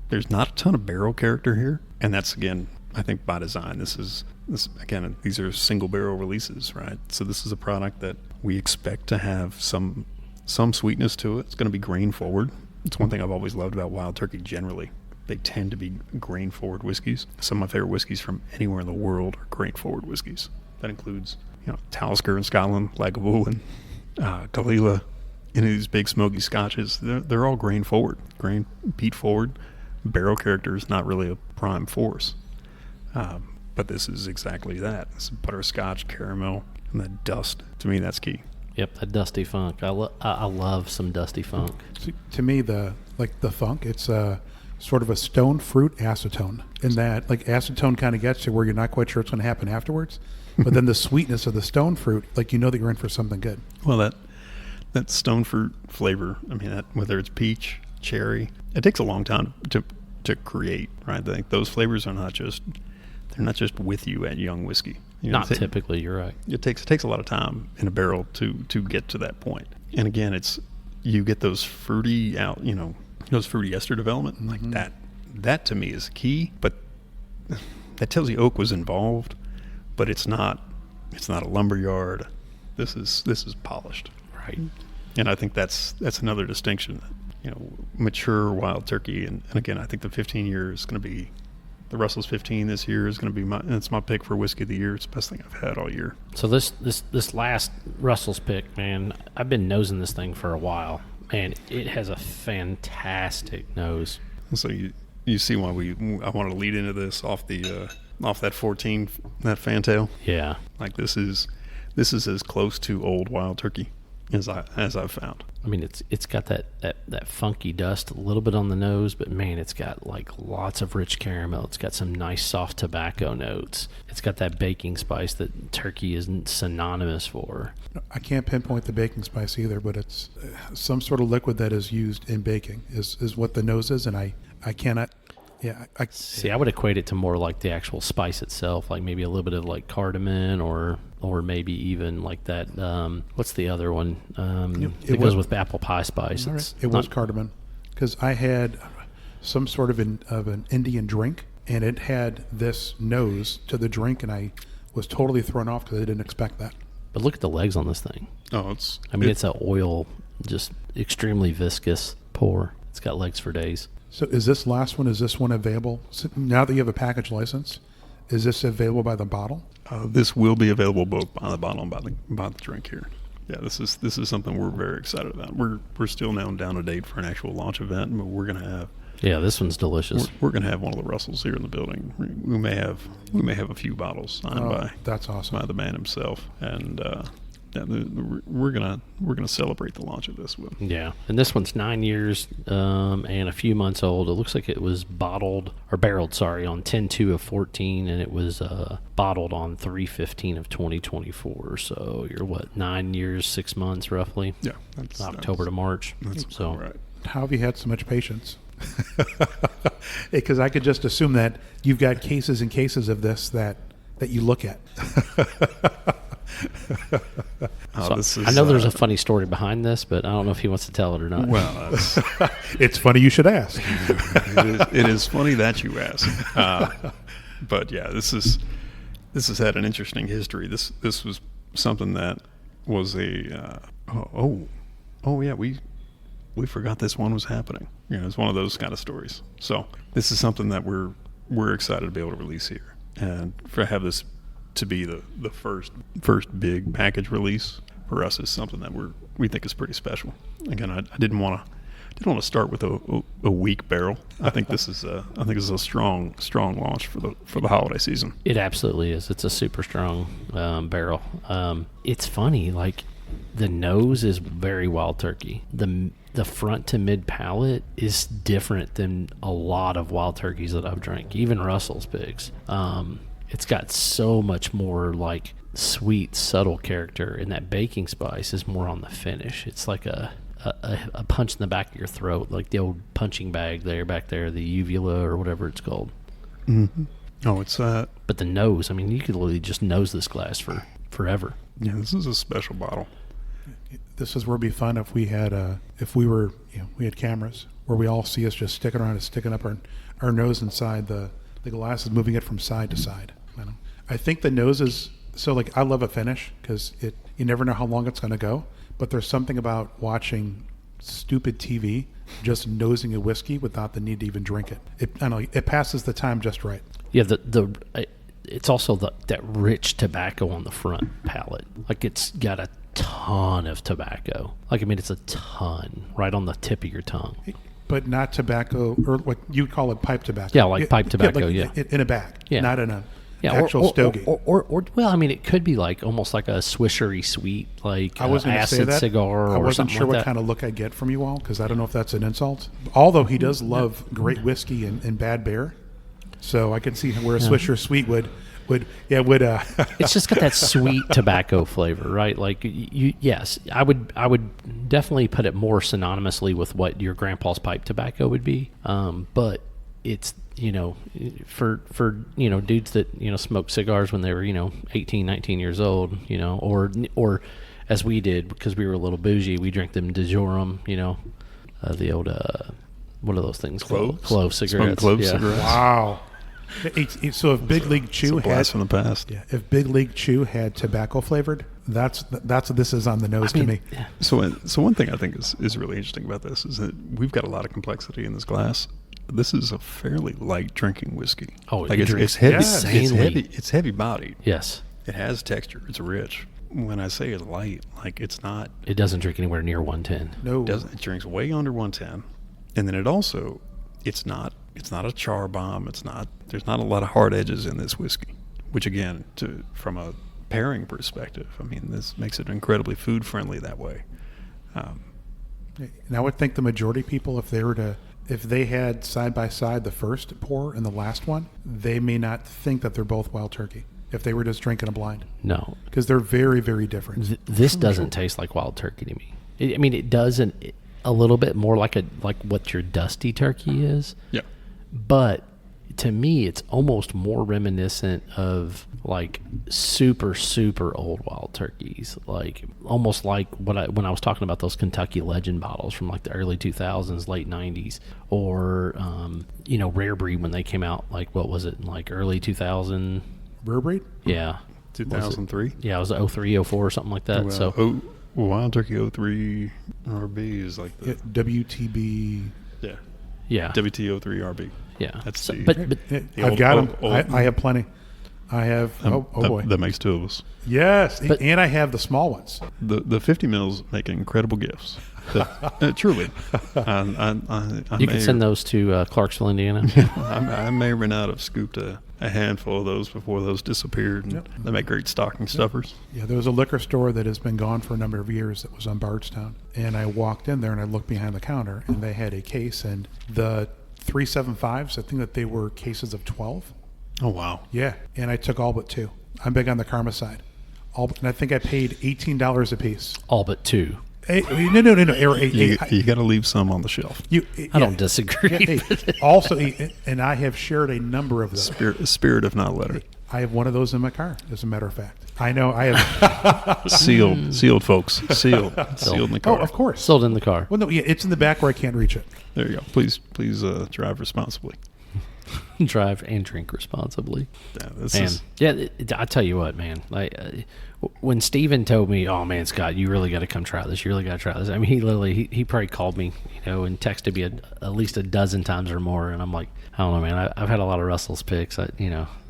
There's not a ton of barrel character here, and that's, again, I think by design. These are single barrel releases, right? So this is a product that we expect to have some sweetness to it. It's going to be grain forward. It's one thing I've always loved about Wild Turkey generally. They tend to be grain forward whiskeys. Some of my favorite whiskeys from anywhere in the world are grain forward whiskeys. That includes, Talisker in Scotland, Lagavulin, Kalila, any of these big smoky scotches. They're all grain forward, grain peat forward. Barrel character is not really a prime force. But this is exactly that. This is butterscotch, caramel, and that dust. To me, that's key. Yep, that dusty funk. I love some dusty funk. See, to me, the funk, it's sort of a stone fruit acetone. In that, like, acetone kind of gets you where you're not quite sure what's going to happen afterwards. But then the sweetness of the stone fruit, like, that you're in for something good. Well, that stone fruit flavor, I mean, whether it's peach, cherry, it takes a long time to create, right? I think those flavors are not just with you at young whiskey. Not typically, you're right. It takes a lot of time in a barrel to get to that point. And again, you get those fruity those fruity ester development, like that. That to me is key. But that tells you oak was involved, but it's not a lumberyard. This is polished, right? And I think that's another distinction. Mature Wild Turkey, and again, I think the 15 year is going to be. The Russell's 15 this year is going to be my pick for whiskey of the year. It's the best thing I've had all year. So this last Russell's pick, man, I've been nosing this thing for a while, and it has a fantastic nose. So you see why I want to lead into this off that 14, that fantail. Yeah, like this is as close to old Wild Turkey as I've found. I mean, it's got that funky dust a little bit on the nose, but man, it's got like lots of rich caramel. It's got some nice soft tobacco notes. It's got that baking spice that turkey isn't synonymous for. I can't pinpoint the baking spice either, but it's some sort of liquid that is used in baking is what the nose is, and I cannot. Yeah, I would equate it to more like the actual spice itself, like maybe a little bit of like cardamom or maybe even like that. What's the other one? It goes with apple pie spice. It was cardamom, because I had some sort of an Indian drink, and it had this nose to the drink, and I was totally thrown off because I didn't expect that. But look at the legs on this thing. Oh, it's an oil, just extremely viscous pour. It's got legs for days. So is this one available? So now that you have a package license, is this available by the bottle? This will be available both by the bottle and by the drink here. Yeah, this is something we're very excited about. We're still now down a date for an actual launch event, but we're going to have. Yeah, this one's delicious. We're going to have one of the Russells here in the building. We may have a few bottles signed by. That's awesome. By the man himself, and Yeah, we're gonna celebrate the launch of this one. Yeah, and this one's 9 years and a few months old. It looks like it was barreled on 10/2 of 14, and it was bottled on 3/15 of 2024. So you're 9 years, 6 months roughly. Yeah, October to March. That's so right. How have you had so much patience? Because I could just assume that you've got cases and cases of this that you look at. I know there's a funny story behind this, but I don't know if he wants to tell it or not. Well, It's funny you should ask. it is funny that you ask. But yeah, this has had an interesting history. This was something that was a we forgot this one was happening. It's one of those kind of stories. So this is something that we're excited to be able to release here, and have this to be the first big package release for us is something that we think is pretty special. Again, I didn't want to start with a weak barrel. I think this is a strong launch for the holiday season. It absolutely is. It's a super strong barrel. It's funny, like the nose is very Wild Turkey. The front to mid palate is different than a lot of Wild Turkeys that I've drank, even Russell's Pigs. It's got so much more like sweet, subtle character, and that baking spice is more on the finish. It's like a punch in the back of your throat, like the old punching bag back there, the uvula or whatever it's called. Mm-hmm. Oh, it's But the nose, I mean, you could literally just nose this glass for forever. Yeah, this is a special bottle. This is where it'd be fun if we had we had cameras where we all see us just sticking around and sticking up our nose inside the glass, is moving it from side to side. I think the nose is so, like, I love a finish because you never know how long it's going to go, but there's something about watching stupid TV, just nosing a whiskey without the need to even drink it. It passes the time just right. Yeah, it's also that rich tobacco on the front palate. Like, it's got a ton of tobacco. Like, I mean, it's a ton right on the tip of your tongue. But not tobacco, or what you'd call it pipe tobacco. Yeah, like pipe tobacco, in a bag, not in a Yeah, actual stogie. Or well, I mean, it could be like almost like a swishery sweet, like I was gonna say acid that. cigar. I or wasn't something sure like what that. kind of look I get from you all, because I don't know if that's an insult. Although he does love great whiskey and bad beer, so I can see where a Swisher Sweet would. It's just got that sweet tobacco flavor, right? Like yes, I would definitely put it more synonymously with what your grandpa's pipe tobacco would be. But it's, for dudes that, smoked cigars when they were, 18, 19 years old, or as we did, because we were a little bougie, we drank them DeJorum, the old, what are those things called? Clove cigarettes. Clove cigarettes. Wow. So if Big League Chew had blast from the past, if Big League Chew had tobacco flavored, that's what this is on the nose to me. Yeah. So one thing I think is really interesting about this is that we've got a lot of complexity in this glass. This is a fairly light drinking whiskey. Oh, like it's heavy. Insanely. It's heavy bodied. Yes. It has texture. It's rich. When I say it's light, like it's not. It doesn't drink anywhere near 110. No, It doesn't. It drinks way under 110, and then it also, it's not a char bomb. There's not a lot of hard edges in this whiskey, which again, from a pairing perspective, I mean, this makes it incredibly food friendly that way. And I would think the majority of people, if they had side by side the first pour and the last one, they may not think that they're both Wild Turkey if they were just drinking a blind. No, because they're very, very different. This doesn't taste like Wild Turkey to me. It does a little bit more like what your Dusty Turkey is. Yeah. But to me, it's almost more reminiscent of like super, super old Wild Turkeys, like almost like when I was talking about those Kentucky Legend bottles from like the early 2000s, late 90s, or Rare Breed when they came out, like what was it, like early 2000? Rare Breed? Yeah. 2003? Yeah, it was 03, 04, something like that. Well, Wild Turkey 03 RB is like the WTB. Yeah. WT 03 RB. Yeah. That's but I've got them. I have plenty. I have. Oh boy. That makes two of us. Yes, and I have the small ones. The 50 mils make incredible gifts. Truly. You can send those to Clarksville, Indiana. I may or may not have scooped a handful of those before those disappeared. And They make great stocking stuffers. Yeah, there was a liquor store that has been gone for a number of years that was on Bardstown. And I walked in there and I looked behind the counter and they had a case. And the 375s, I think that they were cases of 12. Oh, wow. Yeah, and I took all but 2. I'm big on the Karma side. And I think I paid $18 a piece. All but 2. No. You got to leave some on the shelf. I don't disagree. Also, and I have shared a number of those. Spirit if not letter. I have one of those in my car, as a matter of fact. I know I have. Sealed, folks. Sealed in the car. Oh, of course. Sold in the car. Well, no, yeah, it's in the back where I can't reach it. There you go. Please drive responsibly. Drive and drink responsibly. I tell you what, man. When Steven told me, "Oh man, Scott, you really got to come try this. You really got to try this." I mean, he literally he probably called me, and texted me at least a dozen times or more, and I'm like, I don't know, man. I've had a lot of Russell's picks.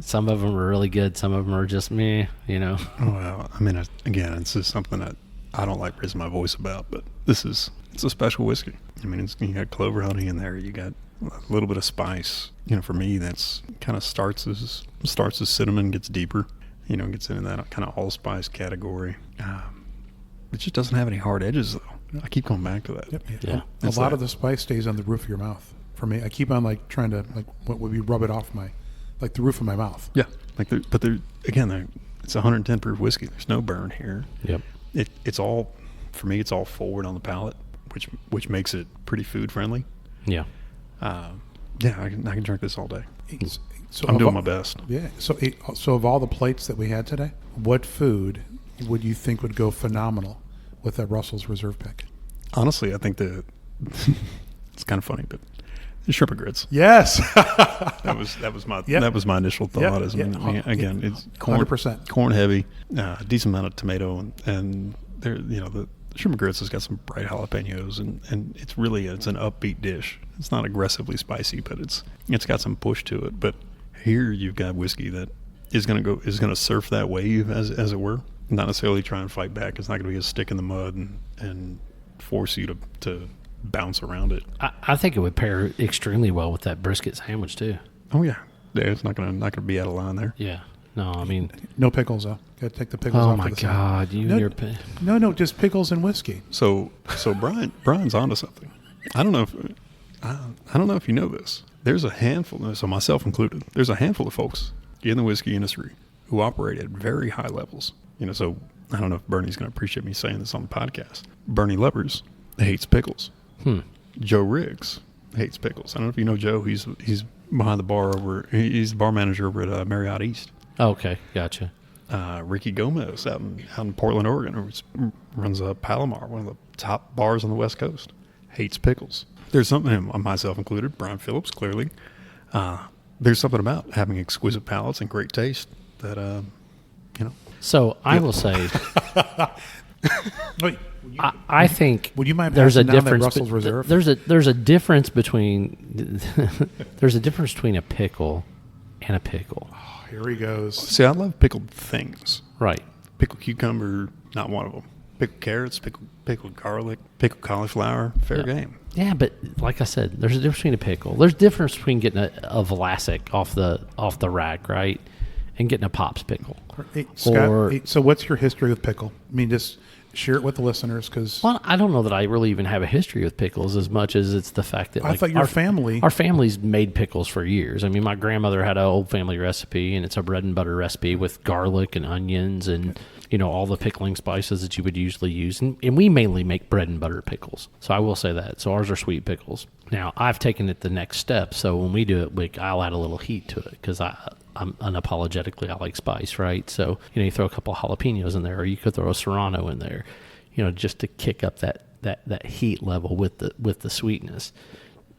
Some of them are really good. Some of them are just meh. Oh, well, I mean, again, it's just something that I don't like raising my voice about, but it's a special whiskey. I mean, you got clover honey in there. You got a little bit of spice. For me, that's kind of starts as cinnamon, gets deeper. Gets into that kind of allspice category. It just doesn't have any hard edges, though. I keep going back to that. Yep. Yeah. A lot of the spice stays on the roof of your mouth. For me, I keep on trying to what would be rub it off the roof of my mouth. Yeah, it's 110 proof whiskey. There's no burn here. Yep. It's all, for me, it's all forward on the palate, which makes it pretty food friendly. Yeah. I can drink this all day. So I'm doing my best. Yeah. So of all the plates that we had today, what food would you think would go phenomenal with that Russell's Reserve pick? Honestly, I think it's kind of funny, but the shrimp and grits. Yes. that was my initial thought. Again, it's corn, 100%. corn heavy, decent amount of tomato, and there, the shrimp and grits has got some bright jalapenos, and it's an upbeat dish. It's not aggressively spicy, but it's got some push to it. But here you've got whiskey that is going to surf that wave, as it were, not necessarily try and fight back. It's not going to be a stick in the mud and force you to bounce around it. I think it would pair extremely well with that brisket sandwich too. Oh yeah, it's not gonna be out of line there. Yeah. No, I mean, no pickles though. Got to take the pickles off. Oh my God, No, just pickles and whiskey. So Brian's onto something. I don't know if you know this. There's a handful, so myself included. There's a handful of folks in the whiskey industry who operate at very high levels. So I don't know if Bernie's going to appreciate me saying this on the podcast. Bernie Levers hates pickles. Joe Riggs hates pickles. I don't know if you know Joe. He's behind the bar he's the bar manager over at Marriott East. Okay, gotcha. Ricky Gomez out in Portland, Oregon, who runs Palomar, one of the top bars on the West Coast, hates pickles. There's something, myself included, Brian Phillips, clearly. There's something about having exquisite palates and great taste that, So I will say, Wait, I think would you mind there's a passing down that difference. Russell's Reserve? There's a difference between a pickle and a pickle. Oh, here he goes. See, I love pickled things. Right. Pickled cucumber, not one of them. Pickled carrots, pickled garlic, pickled cauliflower, fair game. Yeah, but like I said, there's a difference between a pickle. There's a difference between getting a Vlasic off the rack, right, and getting a Pops pickle. Hey, Scott, so what's your history with pickle? I mean, just share it with the listeners, because I don't know that I really even have a history with pickles as much as it's the fact that I thought our family's made pickles for years. I mean, my grandmother had an old family recipe, and it's a bread and butter recipe with garlic and onions and all the pickling spices that you would usually use. And we mainly make bread and butter pickles. So I will say that. So ours are sweet pickles. Now, I've taken it the next step. So when we do it, I'll add a little heat to it because I'm unapologetically, I like spice, right? So, you throw a couple of jalapenos in there, or you could throw a Serrano in there, just to kick up that heat level with the sweetness.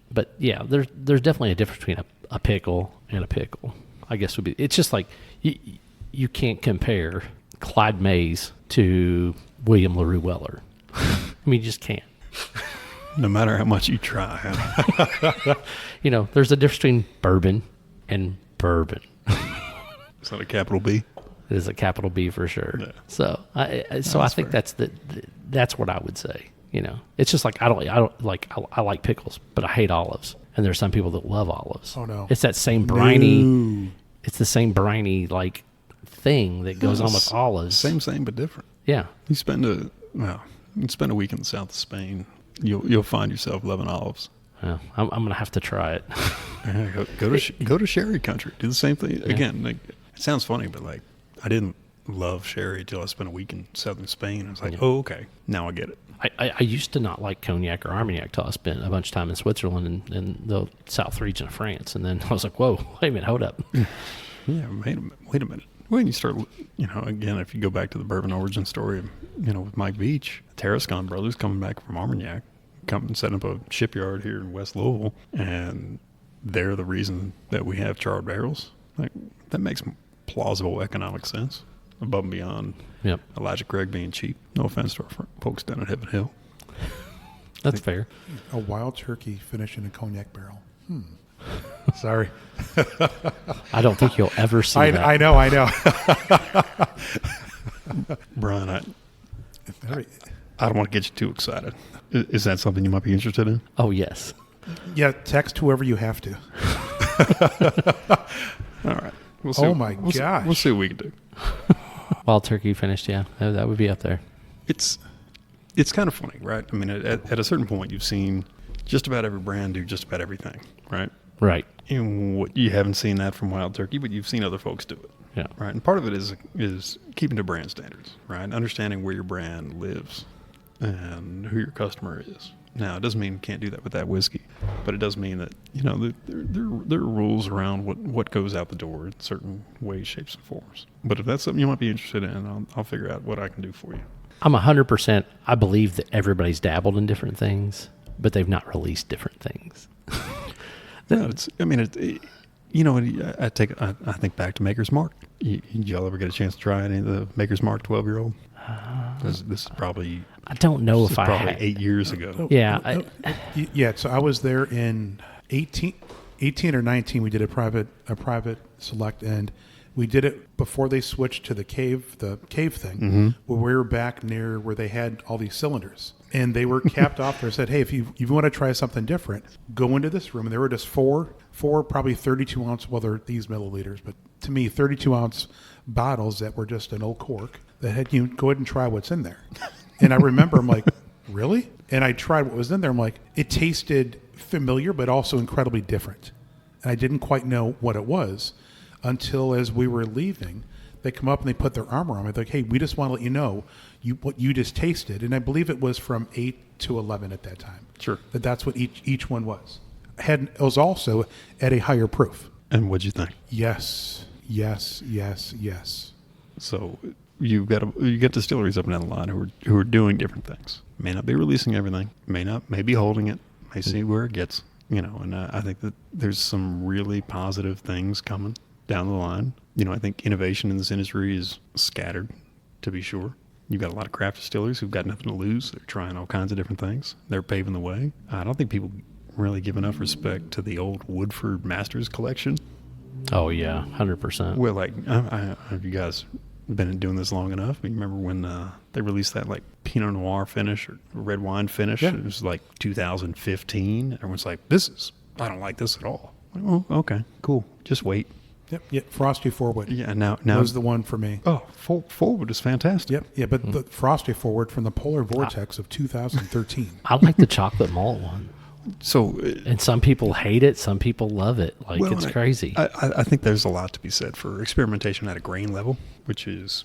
But yeah, there's definitely a difference between a pickle and a pickle, I guess would be. It's just like you can't compare Clyde Mays to William LaRue Weller. I mean, you just can't. No matter how much you try. There's a difference between bourbon and bourbon. Is that a capital B? It is a capital B for sure. Yeah. So I think fair. that's what I would say. You know, it's just like I like pickles, but I hate olives, and there's some people that love olives. Oh, no. It's that same briny. No. It's the same briny like thing that goes on with olives. Same, but different. Yeah. You spend a week in the south of Spain, you'll find yourself loving olives. Well, I'm gonna have to try it. Yeah, go to sherry country. Do the same thing again. Like, it sounds funny, but like I didn't love sherry until I spent a week in southern Spain. I was like, oh, okay, now I get it. I used to not like cognac or Armagnac till I spent a bunch of time in Switzerland and in the south region of France, and then I was like, whoa, wait a minute, hold up. Yeah, wait a minute. When you start, again, if you go back to the bourbon origin story, with Mike Beach, Tarascon brothers coming back from Armagnac, come and set up a shipyard here in West Louisville, and they're the reason that we have charred barrels. Like, that makes plausible economic sense above and beyond Yep, Elijah Craig being cheap. No offense to our folks down at Heaven Hill. that's fair. A wild turkey finished in a cognac barrel. Sorry. I don't think you'll ever see that. I know. Brian, I don't want to get you too excited. Is that something you might be interested in? Oh yes. Yeah, text whoever you have to. All right. We'll Oh, my gosh. We'll see what we can do. Wild turkey finished. Yeah, that would be up there. It's kind of funny, right? I mean, at a certain point, you've seen just about every brand do just about everything, right? Right. And what you haven't seen that from Wild Turkey, but you've seen other folks do it. Yeah. Right. And part of it is keeping to brand standards, right? Understanding where your brand lives and who your customer is. Now, it doesn't mean you can't do that with that whiskey, but it does mean that, there are rules around what goes out the door in certain ways, shapes, and forms. But if that's something you might be interested in, I'll figure out what I can do for you. I'm 100%. I believe that everybody's dabbled in different things, but they've not released different things. No, I think back to Maker's Mark. Did y'all ever get a chance to try any of the Maker's Mark 12-year-old? This is probably I don't know if I probably had. 8 years ago. Yeah. Yeah, so I was there in 18 or 19. We did a private select, and we did it before they switched to the cave thing, where we were back near where they had all these cylinders. And they were capped off there. Said, hey, if you want to try something different, go into this room. And there were just four probably 32 ounce, well, they're these milliliters, but to me, 32 ounce bottles that were just an old cork that had you go ahead and try what's in there. And I remember, I'm like, really? And I tried what was in there. I'm like, it tasted familiar, but also incredibly different. And I didn't quite know what it was until as we were leaving, they come up and they put their arm around me. They're like, hey, we just want to let you know what you just tasted. And I believe it was from 8 to 11 at that time. Sure. That's what each one was. It was also at a higher proof. And what'd you think? Yes. So you get distilleries up and down the line who are doing different things. May not be releasing everything. May be holding it. May see where it gets. And I think that there's some really positive things coming down the line. I think innovation in this industry is scattered, to be sure. You've got a lot of craft distilleries who've got nothing to lose. They're trying all kinds of different things. They're paving the way. I don't think people really give enough respect to the old Woodford Masters collection. Oh yeah, 100%. Well, have you guys been doing this long enough? You remember when they released that Pinot Noir finish or red wine finish? Yeah. It was 2015. Everyone's like, I don't like this at all. Oh, okay, cool. Just wait. Yep. Yeah, Frosty Forward. Yeah, now was the one for me. Oh, Forward is fantastic. Yep. Yeah, but the Frosty Forward from the Polar Vortex of 2013. I like the chocolate malt one. So, and some people hate it, some people love it. It's crazy. I think there's a lot to be said for experimentation at a grain level, which is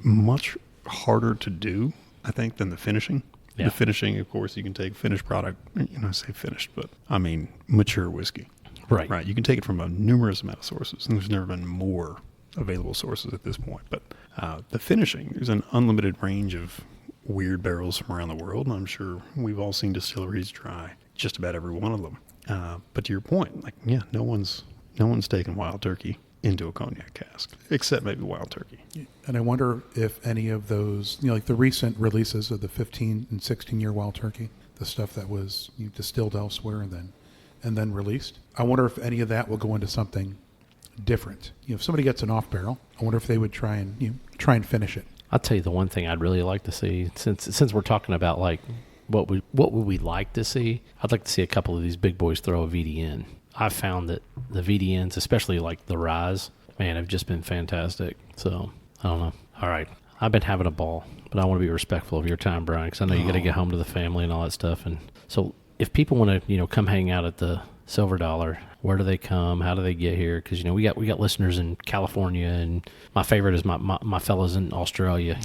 much harder to do, I think, than the finishing. Yeah. The finishing, of course, you can take finished product. I say finished, but I mean mature whiskey. Right. Right. You can take it from a numerous amount of sources, and there's never been more available sources at this point. But the finishing, there's an unlimited range of weird barrels from around the world, and I'm sure we've all seen distilleries try just about every one of them. But to your point, no one's taken Wild Turkey into a cognac cask, except maybe Wild Turkey. And I wonder if any of those, like the recent releases of the 15 and 16-year Wild Turkey, the stuff that was distilled elsewhere and then released, I wonder if any of that will go into something different? If somebody gets an off barrel, I wonder if they would try and finish it. I'll tell you the one thing I'd really like to see, since we're talking about like what would we like to see. I'd like to see a couple of these big boys throw a VDN. I've found that the VDNs, especially like the Rise, man, have just been fantastic. So I don't know. All right, I've been having a ball, but I want to be respectful of your time, Brian, because I know you got to get home to the family and all that stuff. And so if people want to, come hang out at the Silver Dollar, where do they come? How do they get here? Because we got listeners in California, and my favorite is my fellows in Australia.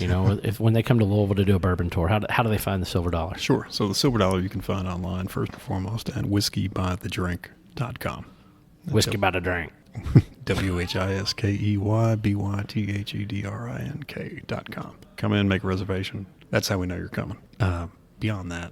When they come to Louisville to do a bourbon tour, how do they find the Silver Dollar? Sure. So the Silver Dollar you can find online first and foremost at whiskeybythedrink.com. Whiskey by the Drink. WHISKEYBYTHEDRINK.com. Come in, make a reservation. That's how we know you're coming. Beyond that,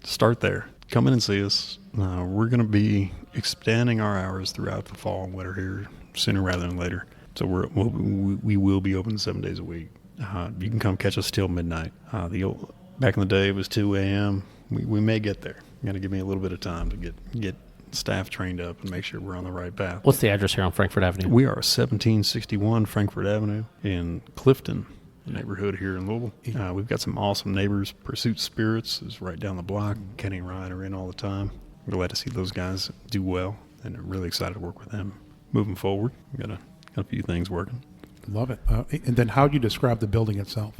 start there. Come in and see us. We're going to be extending our hours throughout the fall and winter here sooner rather than later. So we will be open 7 days a week. You can come catch us till midnight. Back in the day, it was 2 a.m. We may get there. You got to give me a little bit of time to get staff trained up and make sure we're on the right path. What's the address here on Frankfurt Avenue? We are 1761 Frankfurt Avenue in Clifton neighborhood here in Louisville. We've got some awesome neighbors. Pursuit Spirits is right down the block. Kenny and Ryan are in all the time. We're glad to see those guys do well, and I'm really excited to work with them moving forward. We've got a few things working. Love it. And then how do you describe the building itself?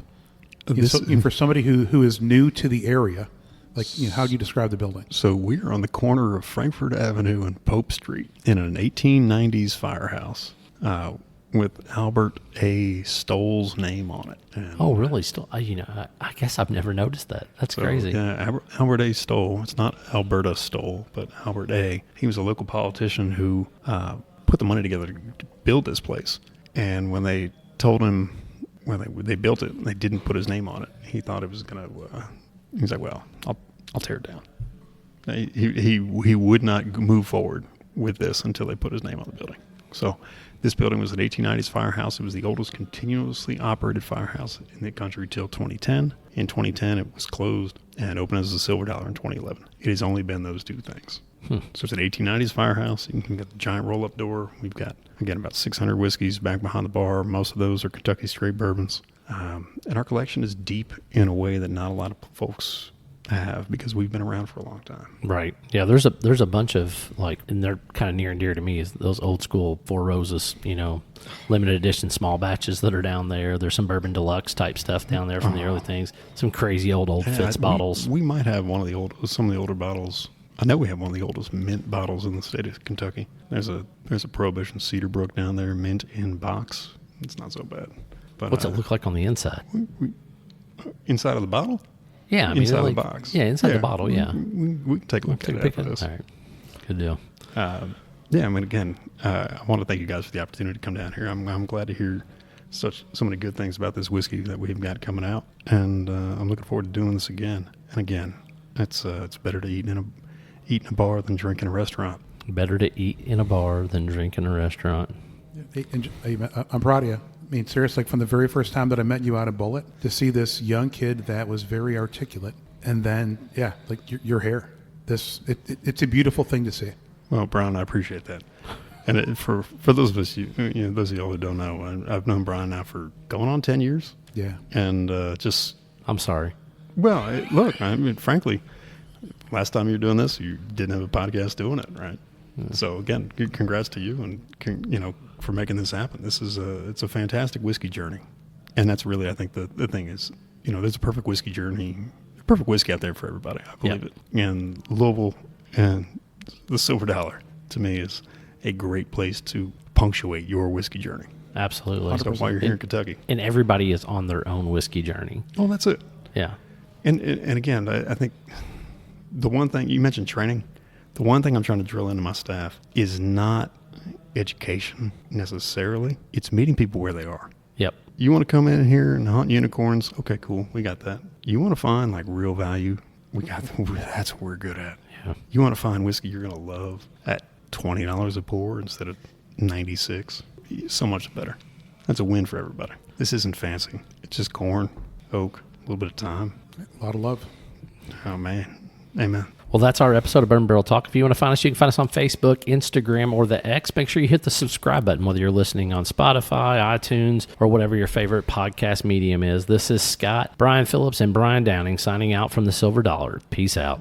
For somebody who is new to the area, how do you describe the building? So we're on the corner of Frankfurt Avenue and Pope Street in an 1890s firehouse with Albert A. Stoll's name on it. And oh, really? I guess I've never noticed that. That's crazy. Yeah, Albert A. Stoll. It's not Alberta Stoll, but Albert A. He was a local politician who put the money together to build this place. And when they told him when they built it, they didn't put his name on it. He thought it was going to. He's like, well, I'll tear it down. He would not move forward with this until they put his name on the building. So this building was an 1890s firehouse. It was the oldest continuously operated firehouse in the country till 2010. In 2010, it was closed and opened as the Silver Dollar in 2011. It has only been those two things. So it's an 1890s firehouse. You can get the giant roll-up door. We've got, again, about 600 whiskeys back behind the bar. Most of those are Kentucky straight bourbons. And our collection is deep in a way that not a lot of folks have because we've been around for a long time. Right. Yeah, there's a bunch of and they're kind of near and dear to me, is those old school Four Roses, limited edition small batches that are down there. There's some bourbon deluxe type stuff down there from the early things. Some crazy old Fitz bottles. We might have some of the older bottles. I know we have one of the oldest mint bottles in the state of Kentucky. There's a Prohibition Cedarbrook down there, mint in box. It's not so bad. But what's it look like on the inside? Inside of the bottle? Yeah, inside the box. Yeah, inside the bottle. Yeah, we can take a look at it after this. All right, good deal. Again, I want to thank you guys for the opportunity to come down here. I'm glad to hear so many good things about this whiskey that we've got coming out, and I'm looking forward to doing this again and again. It's better to eat in a bar than drink in a restaurant. Better to eat in a bar than drink in a restaurant. I'm proud of you. I mean, seriously, from the very first time that I met you out at Bullet, to see this young kid that was very articulate, and then, your hair. It's a beautiful thing to see. Well, Brian, I appreciate that. And for those of us, those of y'all who don't know, I've known Brian now for going on 10 years. Yeah. And I'm sorry. Well, look, I mean, frankly, last time you were doing this, you didn't have a podcast doing it, right? Yeah. So again, congrats to you, and for making this happen. This is it's a fantastic whiskey journey, and that's really, I think, the thing is, there's a perfect whiskey journey, perfect whiskey out there for everybody. I believe it. And Louisville and the Silver Dollar, to me, is a great place to punctuate your whiskey journey. Absolutely. So while you're here in Kentucky, and everybody is on their own whiskey journey. Oh, that's it. Yeah. And again, I think the one thing you mentioned, training. The one thing I'm trying to drill into my staff is not education necessarily. It's meeting people where they are. Yep. You want to come in here and hunt unicorns? Okay, cool. We got that. You want to find real value? We got that's what we're good at. Yeah. You want to find whiskey you're going to love at $20 a pour instead of $96? So much better. That's a win for everybody. This isn't fancy. It's just corn, oak, a little bit of time. A lot of love. Oh, man. Amen. Well, that's our episode of Bourbon Barrel Talk. If you want to find us, you can find us on Facebook, Instagram, or the X. Make sure you hit the subscribe button, whether you're listening on Spotify, iTunes, or whatever your favorite podcast medium is. This is Scott, Brian Phillips, and Brian Downing signing out from the Silver Dollar. Peace out.